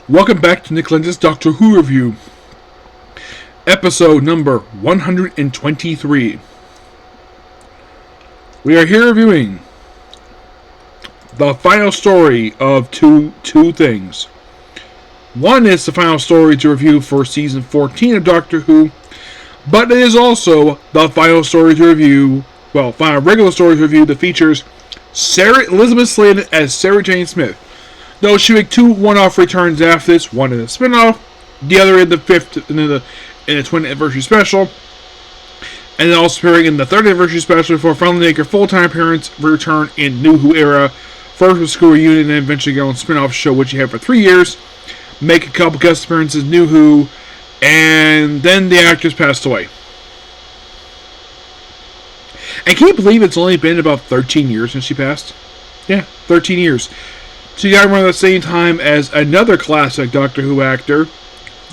Welcome back to Nick Lenz's Doctor Who review, episode number 123. We are here reviewing the final story of two things. One is the final story to review for season 14 of Doctor Who, but it is also the final story to review, final regular story to review that features Elizabeth Sladen as Sarah Jane Smith. Though she made two one-off returns after this, one in the spin-off, the other in the 20th anniversary special, and then also appearing in the 30th anniversary special for finally make her full-time appearance return in New Who era, first with school reunion, and then eventually go on spin-off show, which she had for 3 years, make a couple guest appearances in New Who, and then the actress passed away. And can you believe it's only been about 13 years since she passed? Yeah, 13 years. She died around the same time as another classic Doctor Who actor,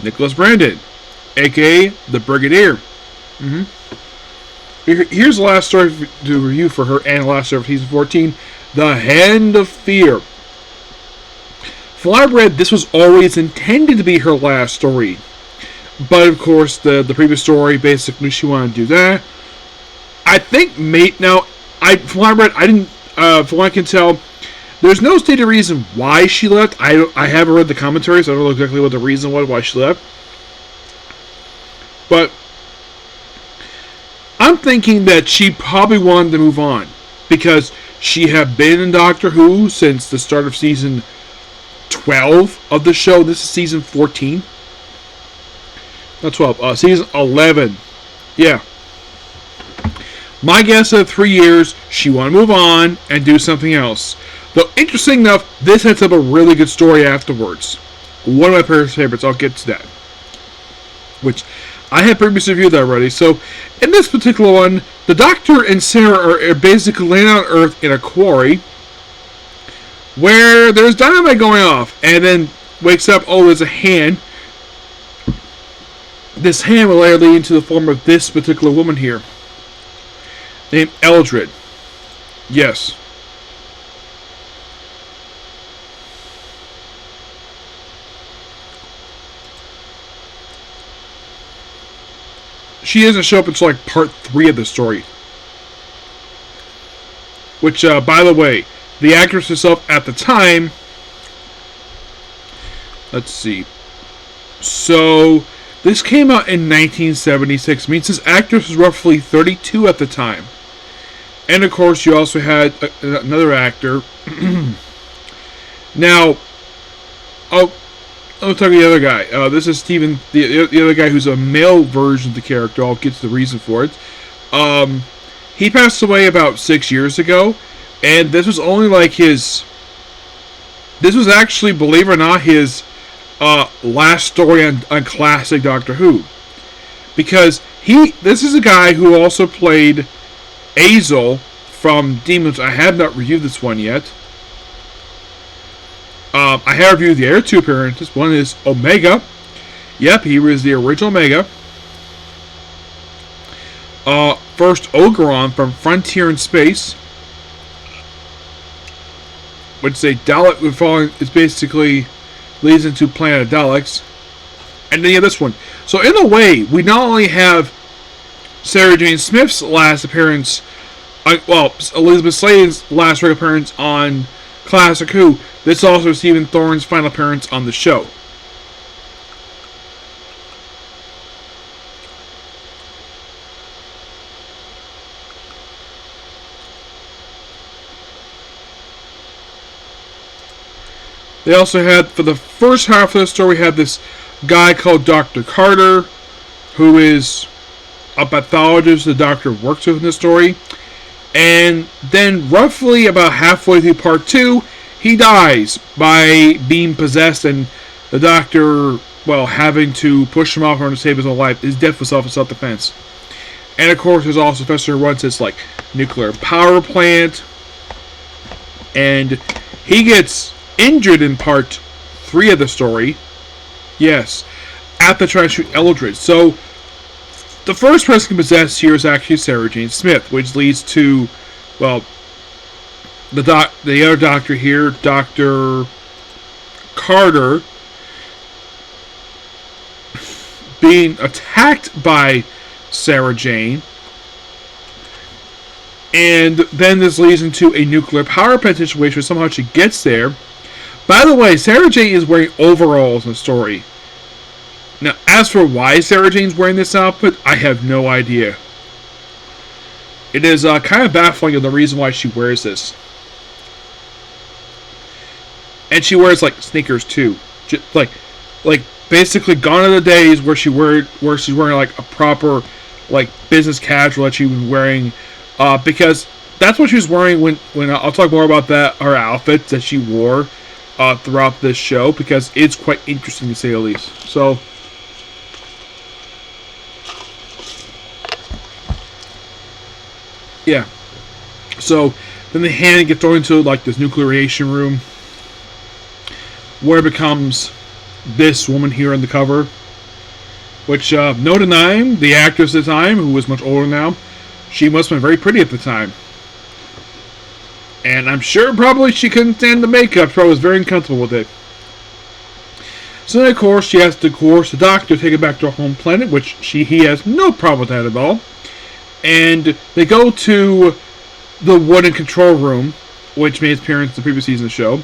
Nicholas Brandon, a.k.a. the Brigadier. Here's the last story to review for her, and the last story for season 14, The Hand of Fear. From what I've read, this was always intended to be her last story. But of course, the previous story, basically she wanted to do that. I think, from what I read, from what I can tell, there's no stated reason why she left. I haven't read the commentaries, so I don't know exactly what the reason was why she left. But I'm thinking that she probably wanted to move on, because she had been in Doctor Who since the start of season 12 of the show. This is season 14. Not 12. Season 11. Yeah. My guess of 3 years, she wanted to move on and do something else. Though, interesting enough, this sets up a really good story afterwards. One of my favorites, I'll get to that. Which, I had previously reviewed that already. So, in this particular one, the Doctor and Sarah are basically laying on Earth in a quarry, where there's dynamite going off, and then wakes up, there's a hand. This hand will later lead into the form of this particular woman here, named Eldred. Yes. She doesn't show up until part 3 of the story. Which, by the way, the actress herself at the time... Let's see. So, this came out in 1976. Means this actress was roughly 32 at the time. And, of course, you also had another actor. Now... I'll talk to the other guy. This is Stephen, the other guy who's a male version of the character. I'll get to the reason for it. He passed away about 6 years ago, and this was only this was actually, believe it or not, his last story on classic Doctor Who. Because this is a guy who also played Azel from Demons. I have not reviewed this one yet. I have reviewed the other two appearances. One is Omega. Yep, he was the original Omega. First, Ogeron from Frontier in Space, which is a Dalek is basically leads into Planet of Daleks. And then you have this one. So in a way, we not only have Sarah Jane Smith's last appearance, Elizabeth Sladen's last appearance on Classic Who, this also is Stephen Thorne's final appearance on the show. They also had, for the first half of the story, we had this guy called Dr. Carter, who is a pathologist the Doctor works with in the story. And then roughly about halfway through part 2, he dies by being possessed, and the Doctor, having to push him off in order to save his own life. His death was self-defense. And of course, there's also Professor who runs this nuclear power plant, and he gets injured in part 3 of the story. Yes, after trying to shoot Eldred. So the first person possessed here is actually Sarah Jane Smith, which leads to, the other doctor here, Dr. Carter being attacked by Sarah Jane. And then this leads into a nuclear power plant situation where somehow she gets there. By the way, Sarah Jane is wearing overalls in the story. Now, as for why Sarah Jane's wearing this outfit, I have no idea. It is kind of baffling of the reason why she wears this. And she wears like sneakers too. Like basically gone are the days where she's wearing like a proper like business casual that she was wearing, because that's what she was wearing when I'll talk more about that, her outfits that she wore throughout this show, because it's quite interesting to say the least. So yeah. So then the hand gets thrown into like this nuclearization room, where it becomes this woman here on the cover, which no denying, the actress at the time, who was much older now, she must have been very pretty at the time. And I'm sure probably she couldn't stand the makeup, so I was very uncomfortable with it. So then, of course, she has to coerce the doctor to take it back to her home planet, which he has no problem with that at all. And they go to the wooden control room, which made its appearance in the previous season of the show.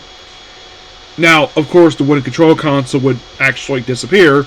Now, of course, the wooden control console would actually disappear.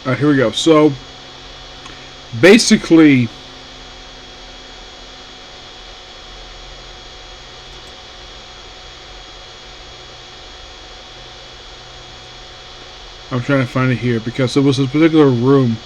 Alright, here we go. So, basically, I'm trying to find it here because it was a particular room.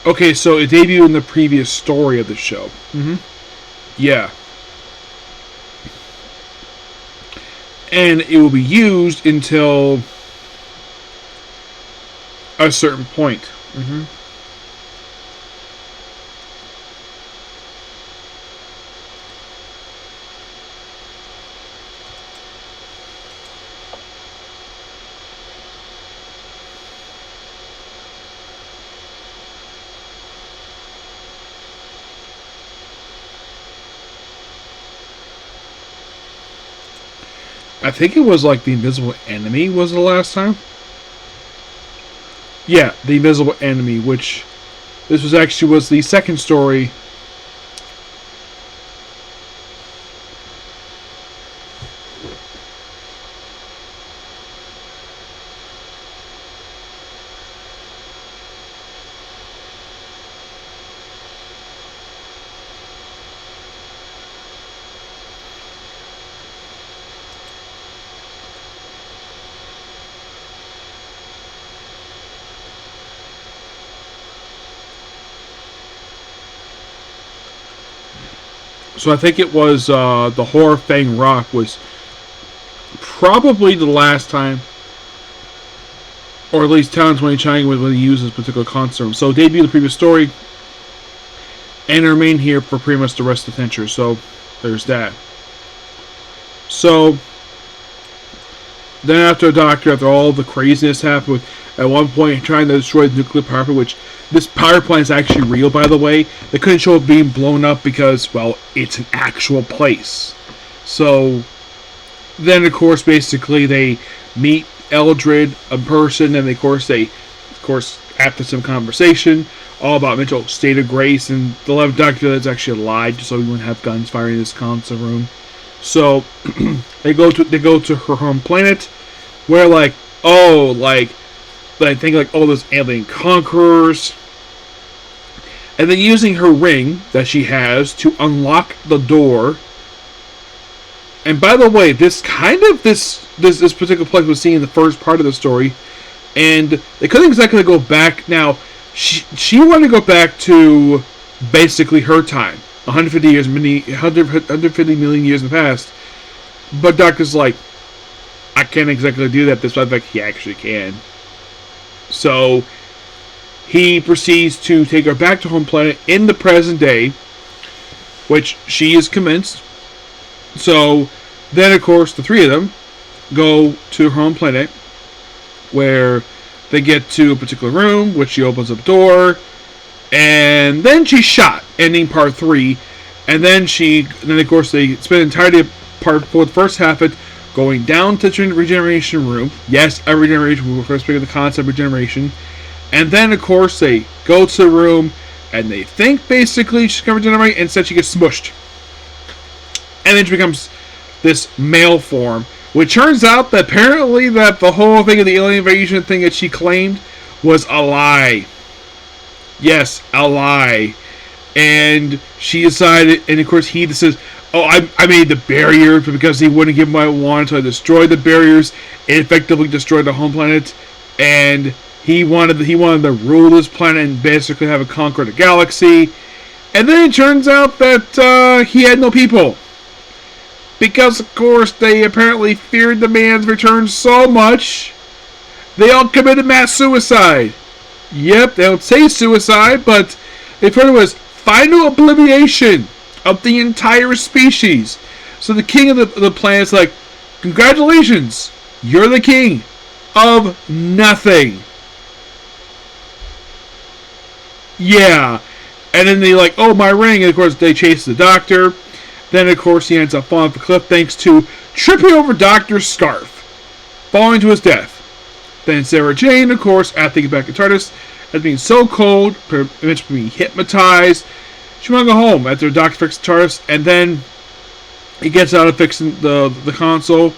Okay, so it debuted in the previous story of the show. Yeah. And it will be used until a certain point. I think it was like the Invisible Enemy was the last time. Yeah, the Invisible Enemy, which this was actually the second story. So I think it was the Horror Fang Rock was probably the last time, or at least times when he uses this particular concept. So debut the previous story, and remain here for pretty much the rest of the adventure. So there's that. So then after all the craziness happened with, at one point, trying to destroy the nuclear power plant, which this power plant is actually real, by the way. They couldn't show it being blown up because, well, it's an actual place. So then, of course, basically they meet Eldred in person, and of course, after some conversation, all about Mitchell's state of grace, and the 11th Doctor that's actually lied, so he wouldn't have guns firing in this console room. So they go to her home planet, where I think those alien conquerors, and then using her ring that she has to unlock the door. And by the way, this particular place was seen in the first part of the story, and they couldn't exactly go back. Now, she wanted to go back to basically her time, 150 million years in the past. But Doctor's like, I can't exactly do that. Despite the fact he actually can. So he proceeds to take her back to home planet in the present day, which she is convinced. So then, of course, the three of them go to her home planet, where they get to a particular room, which she opens up a door, and then she's shot, ending part 3. And then of course, they spend the entirety of part 4, the first half of it, going down to the regeneration room. Yes, a regeneration. We first speak of the concept of regeneration. And then, of course, they go to the room, and they think basically she's going to regenerate, and instead she gets smushed. And then she becomes this male form, which turns out that apparently that the whole thing of the alien invasion thing that she claimed was a lie. Yes, a lie. And she decided, and of course he says, oh, I made the barriers, but because he wouldn't give him what I wanted, so I destroyed the barriers. It effectively destroyed the home planet, and he wanted to rule this planet and basically have it conquer the galaxy. And then it turns out that he had no people, because of course they apparently feared the man's return so much, they all committed mass suicide. Yep, they don't say suicide, but they thought it was final obliteration of the entire species. So the king of the planet's like, congratulations, you're the king of nothing. Yeah. And then they like, oh, my ring. And of course they chase the Doctor. Then of course he ends up falling off the cliff thanks to tripping over Doctor's scarf, falling to his death. Then Sarah Jane, of course, after getting back to TARDIS, as being so cold, eventually being hypnotized, she want to go home after the Doctor fixes the TARDIS, and then he gets out of fixing the console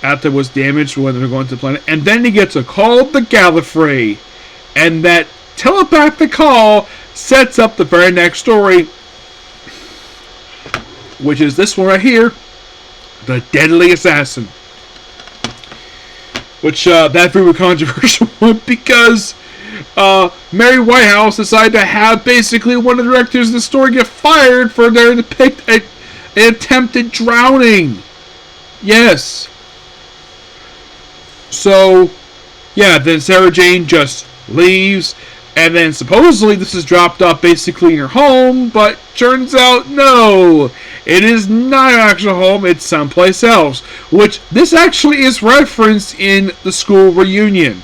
after it was damaged when they were going to the planet, and then he gets a call to Gallifrey, and that telepathic call sets up the very next story, which is this one right here, The Deadly Assassin. Which, that very controversial one, because Mary Whitehouse decided to have basically one of the directors of the story get fired for their depict an attempted drowning. Yes. So, yeah, then Sarah Jane just leaves, and then supposedly this is dropped off basically in her home, but turns out no, it is not an actual home, it's someplace else, which this actually is referenced in the school reunion.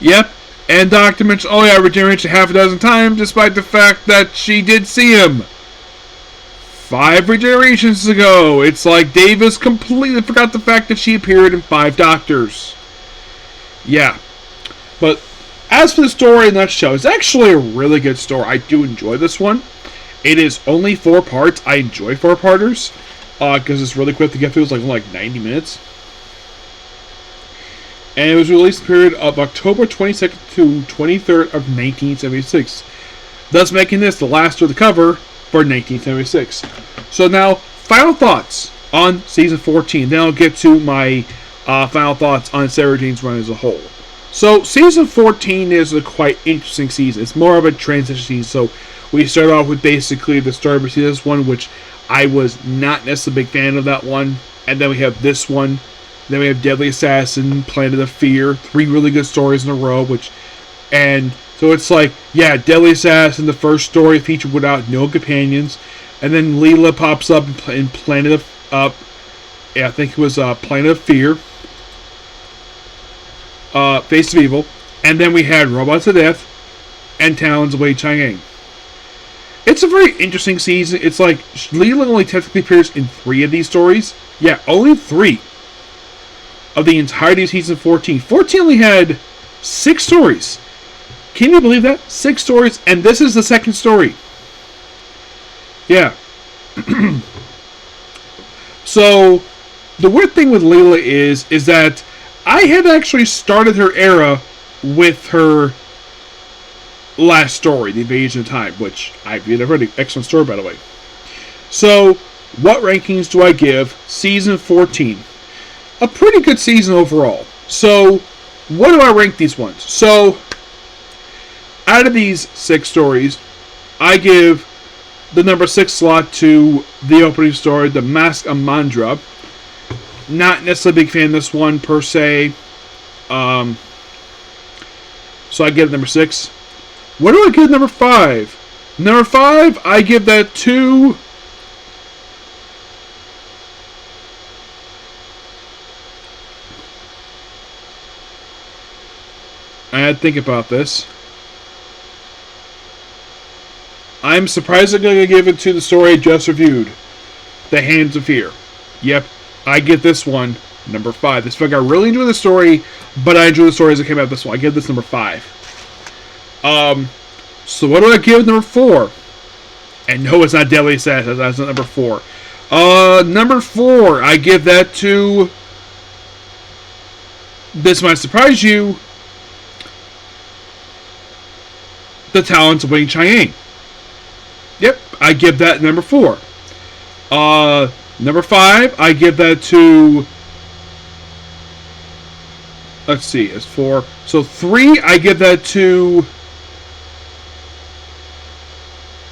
Yep, and Doctor mentioned, oh yeah, regeneration half a dozen times, despite the fact that she did see him 5 regenerations ago. It's like Davis completely forgot the fact that she appeared in 5 Doctors. Yeah, but as for the story in a nutshell, it's actually a really good story. I do enjoy this one. It is only 4 parts. I enjoy 4-parters because it's really quick to get through. It's like 90 minutes. And it was released in the period of October 22nd to 23rd of 1976, thus making this the last of the cover for 1976. So now, final thoughts on Season 14. Then I'll get to my final thoughts on Sarah Jane's run as a whole. So, Season 14 is a quite interesting season. It's more of a transition season. So, we start off with basically the story of this one, which I was not necessarily a big fan of that one. and then we have this one. Then we have Deadly Assassin, Planet of Fear, 3 really good stories in a row. And so it's like, yeah, Deadly Assassin, the first story featured without no companions, and then Leela pops up in Planet of, I think it was Planet of Fear, Face of Evil, and then we had Robots of Death and Talons of Wei Chang'an. It's a very interesting season. It's like Leela only technically appears in 3 of these stories. Yeah, only 3 of the entirety of season 14. 14 only had 6 stories. Can you believe that? 6 stories, and this is the second story. Yeah. So, the weird thing with Leela is that I had actually started her era with her last story, The Invasion of Time, which I've never heard. An excellent story, by the way. So, what rankings do I give season 14? A pretty good season overall. So, what do I rank these ones? So, out of these 6 stories, I give the number 6 slot to the opening story, The Mask of Mandra. Not necessarily a big fan of this one, per se. So I give it number 6. What do I give number 5? Number 5, I give that to... I had to think about this. I'm surprisingly going to give it to the story I just reviewed, The Hands of Fear. Yep, I give this one number 5. This book, I really enjoy the story, but I enjoy the story as it came out. This one, I give this number 5. So what do I give number 4? And no, it's not Deadly Assassin. That's not number 4. Number 4, I give that to... This might surprise you. The Talents of Wei Chang'an. Yep, I give that number 4. Number 5, I give that to... Let's see, it's 4. So 3, I give that to...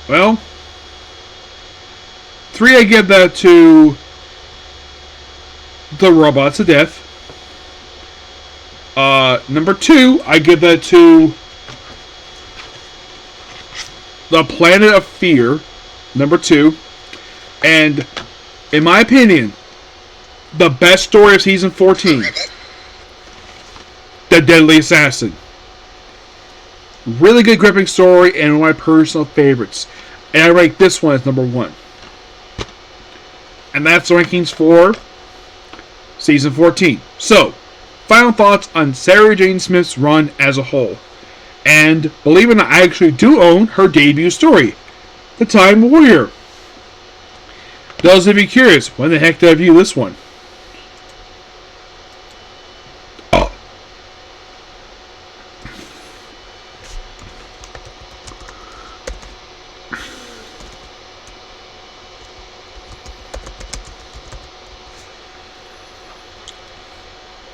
Well... 3, I give that to... The Robots of Death. Number 2, I give that to... The Planet of Fear, number 2. And, in my opinion, the best story of season 14, The Deadly Assassin. Really good gripping story and one of my personal favorites. And I rank this one as number 1. And that's the rankings for season 14. So, final thoughts on Sarah Jane Smith's run as a whole. And, believe it or not, I actually do own her debut story, The Time Warrior. Those of you curious, when the heck did I view this one? Oh.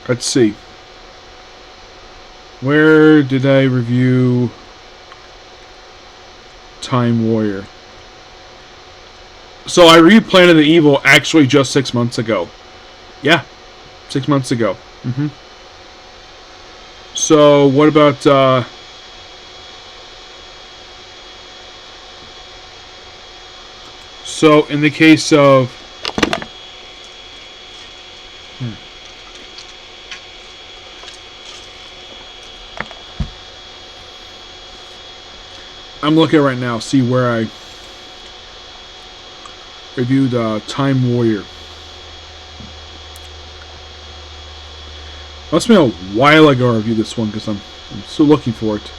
Let's see. Where did I review Time Warrior? So I reviewed Planet of Evil actually just 6 months ago. Yeah, 6 months ago. So what about so in the case of I'm looking right now, see where I reviewed Time Warrior. Must have been a while ago I reviewed this one because I'm still looking for it.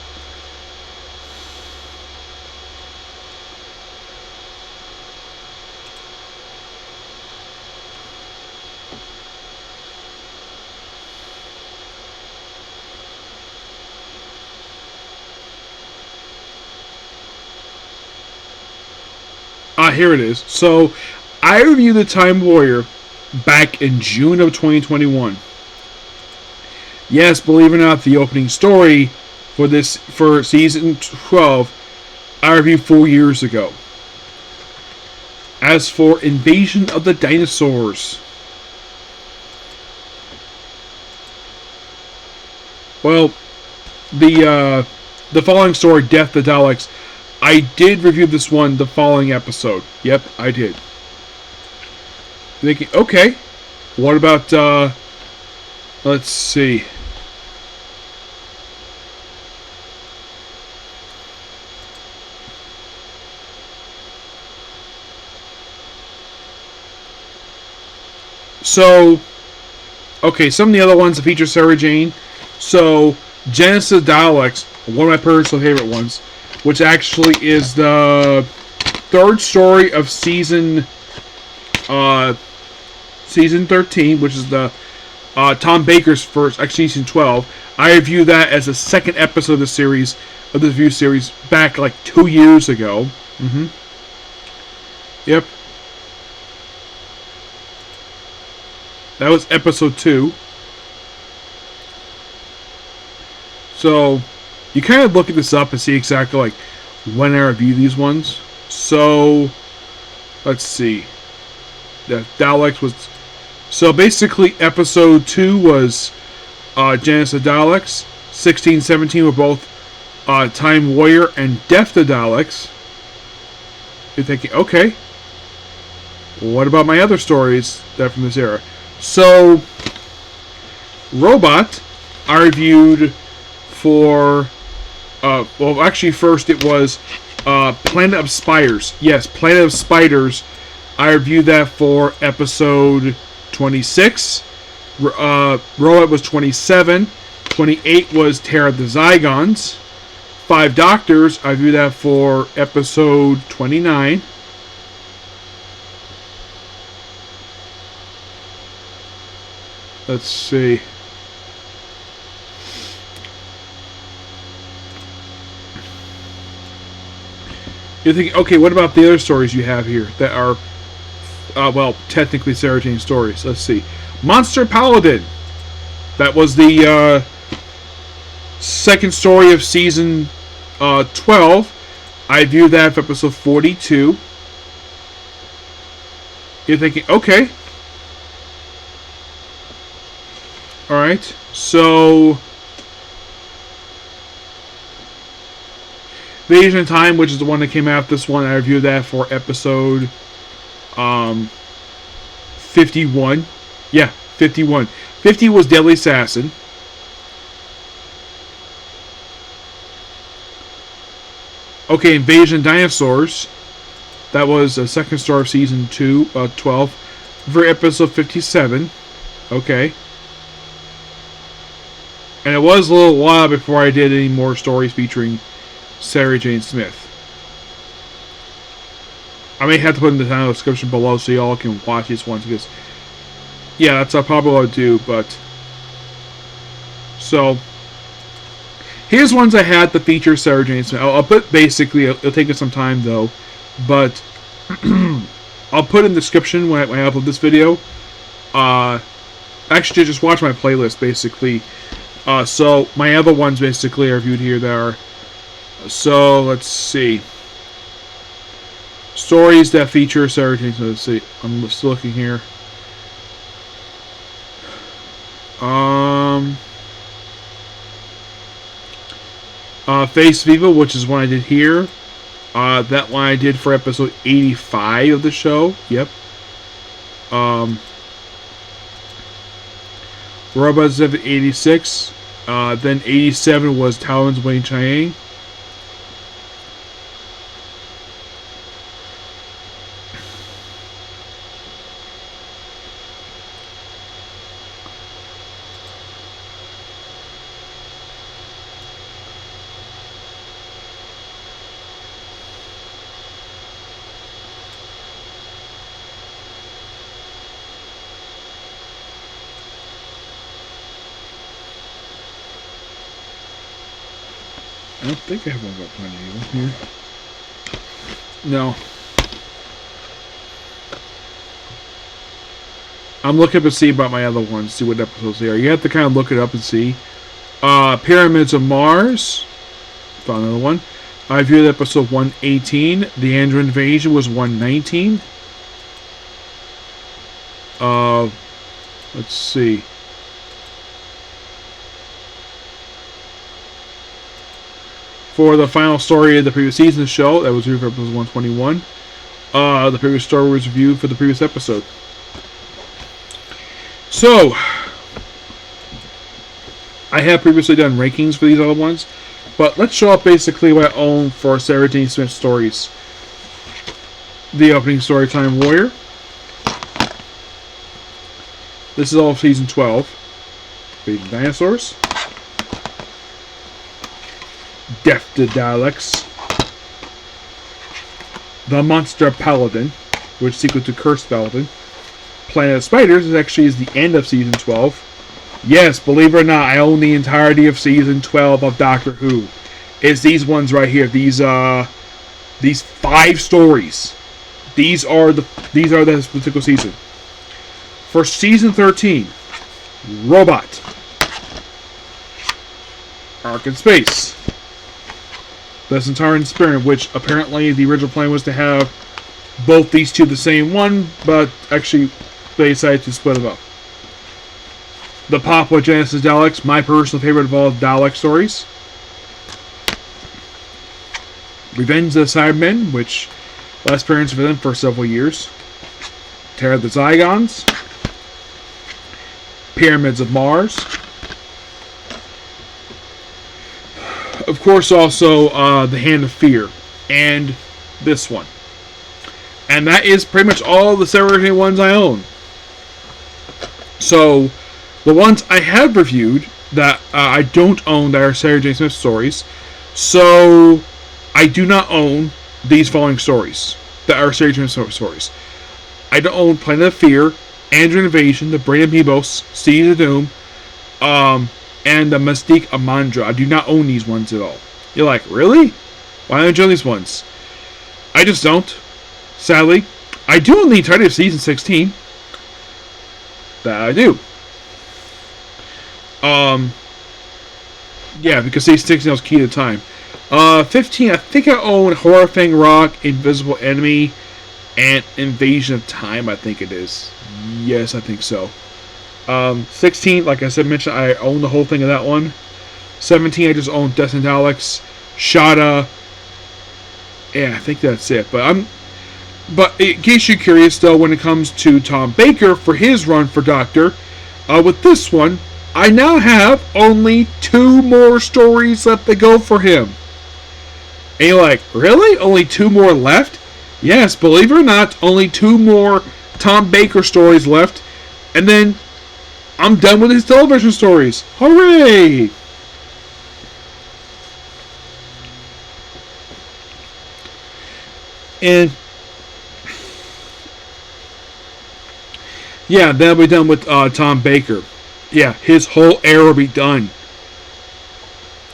Here it is. So, I reviewed The Time Warrior back in June of 2021. Yes, believe it or not, the opening story for season 12, I reviewed 4 years ago. As for Invasion of the Dinosaurs, Well, the following story, Death of the Daleks, I did review this one the following episode. Yep, I did. Thinking, okay, what about, let's see. So, okay, some of the other ones that feature Sarah Jane. So, Genesis Daleks, one of my personal favorite ones, which actually is the third story of season 13, which is the Tom Baker's first, actually season 12. I reviewed that as the second episode of the series, of the review series, back like 2 years ago. Yep. That was episode 2. So, you kind of look at this up and see exactly like when I review these ones. So, let's see. The Daleks was... So basically, episode 2 was Genesis Daleks. 16, 17 were both Time Warrior and Death to Daleks. You're thinking, okay, what about my other stories that are from this era? So, Robot, I reviewed for, well, actually, first it was Planet of Spiders. Yes, Planet of Spiders. I reviewed that for episode 26. Robot was 27. 28 was Terror of the Zygons. 5 Doctors, I reviewed that for episode 29. Let's see. You're thinking, okay, what about the other stories you have here that are, well, technically Sarah Jane stories? Let's see. Monster Paladin. That was the second story of season 12. I viewed that for episode 42. You're thinking, okay. Alright, so... Invasion of Time, which is the one that came after this one, I reviewed that for episode 51. Yeah, 51. 50 was Deadly Assassin. Okay, Invasion of Dinosaurs. That was a second story of season 12. For episode 57. Okay. And it was a little while before I did any more stories featuring Sarah Jane Smith. I may have to put in the title description below so y'all can watch these ones because, yeah, that's probably what I'll do. But so here's ones I had to feature Sarah Jane Smith. I'll put basically. It'll take us some time though, but I'll put in the description when I upload this video. Actually, just watch my playlist basically. So my other ones basically are reviewed here. There are. So let's see. Stories that feature Sarah Jane Smith. Let's see. I'm just looking here. Face Viva, which is one I did here. That one I did for episode 85 of the show. Yep. Robots of 86. Then 87 was Talon's Wayne Chiang. I don't think I have one about Planet Evil here. No. I'm looking up to see about my other ones, see what episodes they are. You have to kind of look it up and see. Pyramids of Mars. Found another one. I viewed episode 118. The Android Invasion was 119. Let's see. For the final story of the previous season show, that was reviewed for episode 121. The previous story was reviewed for the previous episode. So, I have previously done rankings for these other ones, but let's show off basically what I own for Sarah Jane Smith stories. The opening story, Time Warrior. This is all of season 12. Baby Dinosaurs. Death to Daleks. The Monster Paladin, which is sequel to Cursed Paladin. Planet of Spiders is actually the end of season 12. Yes, believe it or not, I own the entirety of season 12 of Doctor Who. It's these ones right here. These 5 stories. These are this particular season. For season 13, Robot. Ark in Space. This entire experiment, which apparently the original plan was to have both these two the same one, but actually they decided to split them up. The Papua Genesis Daleks, my personal favorite of all Dalek stories. Revenge of the Cybermen, which last appearance for them for several years. Terror of the Zygons. Pyramids of Mars. Of course, also The Hand of Fear, and this one. And that is pretty much all the Sarah ones I own. So, the ones I have reviewed that I don't own that are Sarah Jane Smith stories, so I do not own these following stories that are Sarah Jane Smith stories. I don't own Planet of Fear, Android Invasion, The Brain of Mebos, Seed of Doom, and the Mystique of Mandra. I do not own these ones at all. You're like, really? Why don't you own these ones? I just don't. Sadly. I do own the entirety of season 16. That I do. Yeah, because season 16 was key to time. 15, I think I own Horror Fang Rock, Invisible Enemy, and Invasion of Time, I think it is. Yes, I think so. 16, like I said, mentioned, I own the whole thing of that one. 17, I just own Death and Daleks, Shada. Yeah, I think that's it. But in case you're curious, though, when it comes to Tom Baker for his run for Doctor, with this one, I now have only 2 more stories left to go for him. And you're like, really? Only 2 more left? Yes, believe it or not, only 2 more Tom Baker stories left. And then I'm done with his television stories. Hooray! And yeah, that'll be done with Tom Baker. Yeah, his whole era will be done.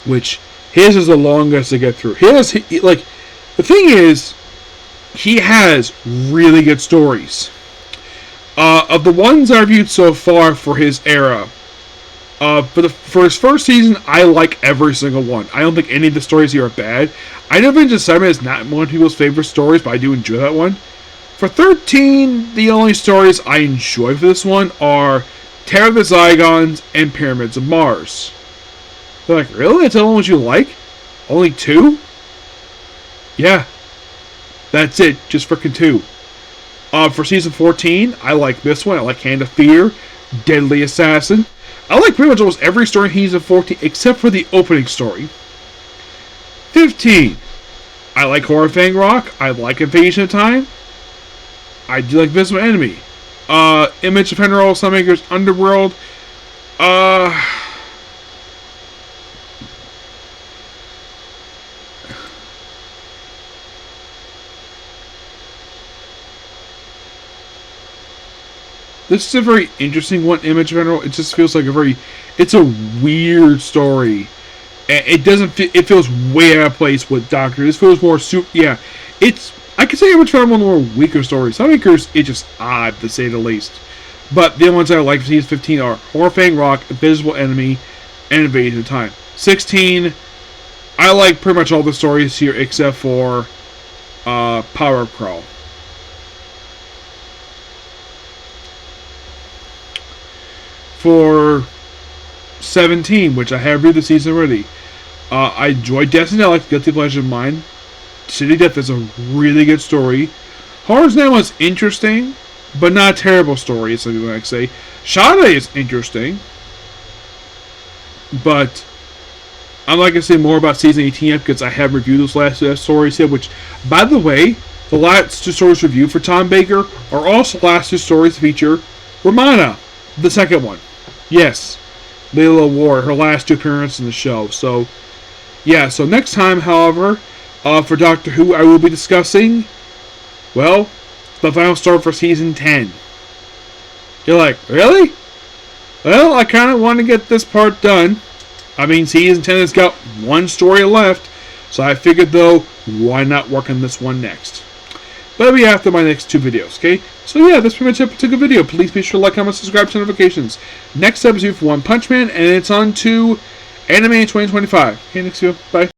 Which, his is the longest to get through. The thing is, he has really good stories. Of the ones I've reviewed so far for his era, for his first season, I like every single one. I don't think any of the stories here are bad. I know Vengeance Cyberman is not one of people's favorite stories, but I do enjoy that one. For 13, the only stories I enjoy for this one are Terror of the Zygons and Pyramids of Mars. They're like, really? That's the only ones you like? Only 2? Yeah. That's it. Just freaking 2. For season 14, I like this one. I like Hand of Fear, Deadly Assassin. I like pretty much almost every story in season 14 except for the opening story. 15, I like Horror Fang Rock. I like Invasion of Time. I do like Invisible Enemy. Image of Penrose, Sunmaker's Underworld. This is a very interesting one, Image of Penrose. It just feels like it's a weird story. It doesn't fit, it feels way out of place with Doctor. This feels more I could say Image of Penrose one of the more weaker stories. Sunmaker's, it's just odd to say the least. But the other ones I like for season 15 are Horror Fang Rock, Invisible Enemy, and Invasion of Time. 16, I like pretty much all the stories here except for Power Crawl. For 17, which I have read the season already, I enjoyed Destiny. I like Guilty Pleasure of mine. City Death is a really good story. Horror's Name was interesting, but not a terrible story, as some people might say. Shade is interesting, but I'm not going to say more about Season 18 yet because I have reviewed those last stories yet, which, by the way, the last 2 stories reviewed for Tom Baker are also the last 2 stories to feature Romana, the second one. Yes, Layla Ward, her last 2 appearances in the show. So, yeah, so next time, however, for Doctor Who, I will be discussing, well, the final story for Season 10. You're like, really? Well, I kind of want to get this part done. I mean, Season 10 has got 1 story left, so I figured, though, why not work on this one next? But it'll be after my next 2 videos, okay? So yeah, that's pretty much it for the video. Please be sure to like, comment, subscribe, turn notifications. Next episode for One Punch Man, and it's on to Anime 2025. Okay, next video. Bye.